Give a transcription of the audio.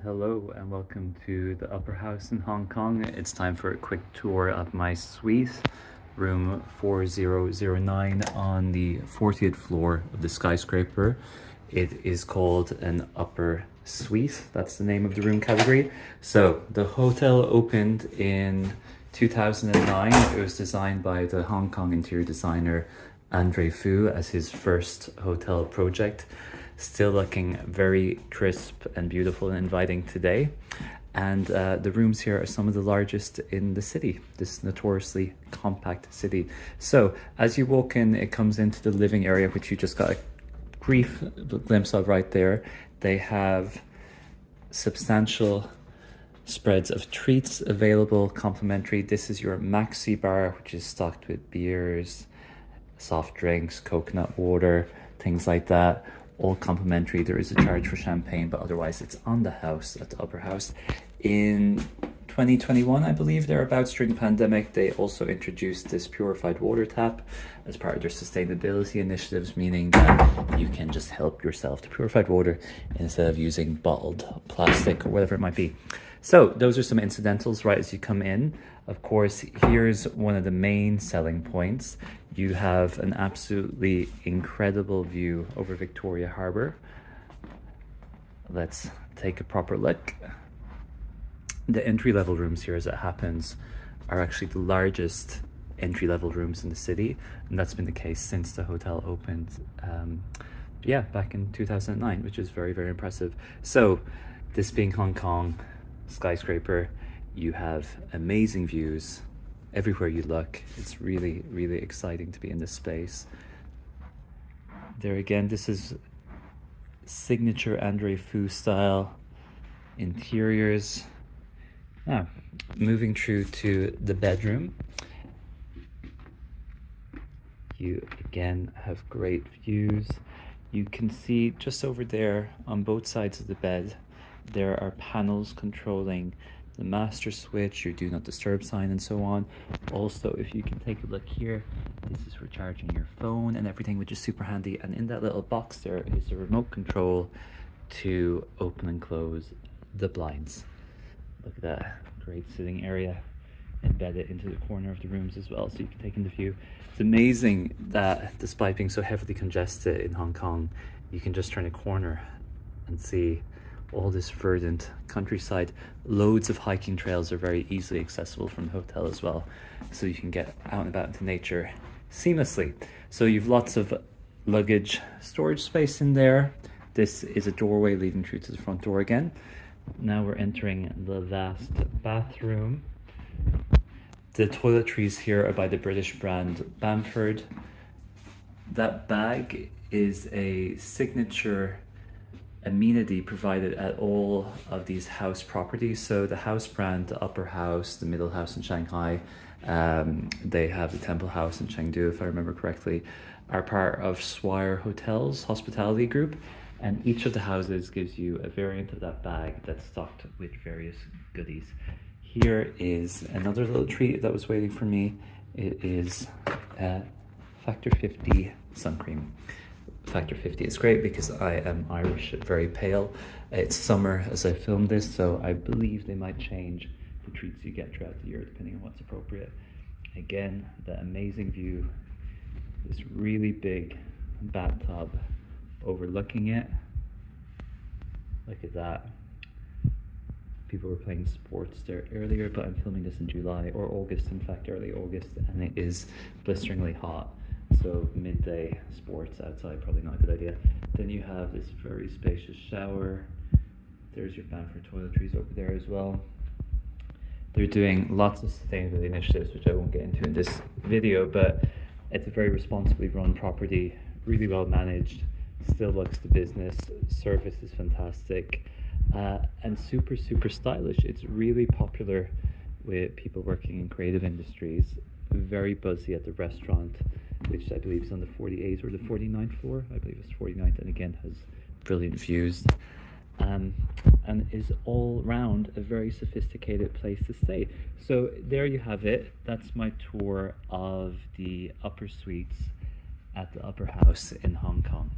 Hello and welcome to the Upper House in Hong Kong. It's time for a quick tour of my suite, room 4009 on the 40th floor of the skyscraper. It is called an upper suite. That's the name of the room category. So the hotel opened in 2009. It was designed by the Hong Kong interior designer André Fu as his first hotel project. Still looking very crisp and beautiful and inviting today. And the rooms here are some of the largest in the city, this notoriously compact city. So as you walk in, it comes into the living area, which you just got a brief glimpse of right there. They have substantial spreads of treats available, complimentary. This is your maxi bar, which is stocked with beers, soft drinks, coconut water, things like that. All complimentary. There is a charge for champagne, but otherwise it's on the house at the upper house. In 2021, I believe, thereabouts, during the pandemic, they also introduced this purified water tap as part of their sustainability initiatives, meaning that you can just help yourself to purified water instead of using bottled plastic or whatever it might be. So those are some incidentals right as you come in. Of course, here's one of the main selling points. You have an absolutely incredible view over Victoria Harbour. Let's take a proper look. The entry-level rooms here, as it happens, are actually the largest entry-level rooms in the city, and that's been the case since the hotel opened back in 2009, which is very, very impressive. So this being Hong Kong skyscraper, you have amazing views everywhere you look. It's really, really exciting to be in this space. There again, this is signature André Fu style interiors. Now, moving through to the bedroom. You again have great views. You can see just over there on both sides of the bed, there are panels controlling the master switch, your do not disturb sign, and so on. Also, if you can take a look here, this is for charging your phone and everything, which is super handy. And in that little box there is a remote control to open and close the blinds. Look at that, great sitting area embedded into the corner of the rooms as well, so you can take in the view. It's amazing that despite being so heavily congested in Hong Kong, you can just turn a corner and see all this verdant countryside. Loads of hiking trails are very easily accessible from the hotel as well, so you can get out and about into nature seamlessly. So you've lots of luggage storage space in there. This is a doorway leading through to the front door again. Now we're entering the vast bathroom. The toiletries here are by the British brand Bamford. That bag is a signature amenity provided at all of these house properties. So the house brand, the upper house, the middle house in Shanghai, they have the Temple House in Chengdu, if I remember correctly, are part of Swire Hotels hospitality group, and each of the houses gives you a variant of that bag that's stocked with various goodies. Here is another little treat that was waiting for me. It is Factor 50 sun cream. Factor 50 is great because I am Irish, very pale. It's summer as I filmed this, so I believe they might change the treats you get throughout the year depending on what's appropriate. Again, the amazing view, this really big bathtub overlooking it. Look at that. People were playing sports there earlier, but I'm filming this in July or August, in fact early August, and it is blisteringly hot. So midday sports outside, probably not a good idea. Then you have this very spacious shower. There's your Bamford toiletries over there as well. They're doing lots of sustainability initiatives, which I won't get into in this video, but it's a very responsibly run property, really well managed, still looks the business, service is fantastic, and super, super stylish. It's really popular with people working in creative industries. Very buzzy at the restaurant, which I believe is on the 48th or the 49th floor. I believe it's 49th, and again has brilliant views, and is all round a very sophisticated place to stay. So there you have it. That's my tour of the upper suites at the Upper House in Hong Kong.